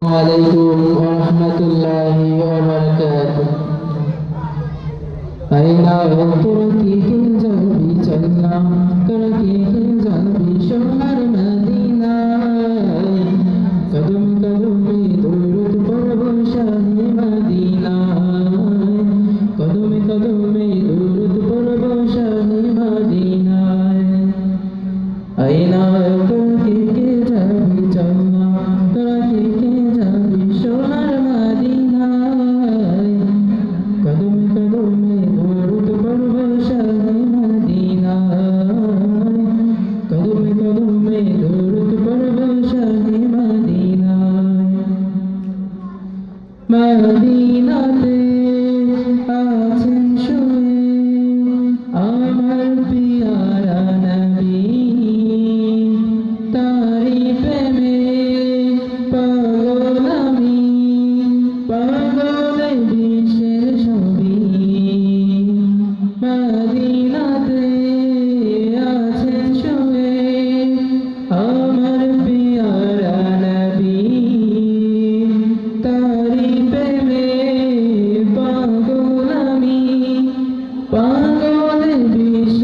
عليكم ورحمة الله وبركاته أين تركي كنزل بجنة تركي كنزل بشهر مدينة قدم قدم درود পড়ব শাহে মদিনা কদমে কদমে درود পড়ব শাহে মদিনা আইনা তোকে কে যাবি জান্না তোকে কে যাবি সোনার মদিনায় কদমে কদমে درود পড়ব শাহে মদিনায় কদমে কদমে درود পড়ব শাহে মদিনায় মদিনা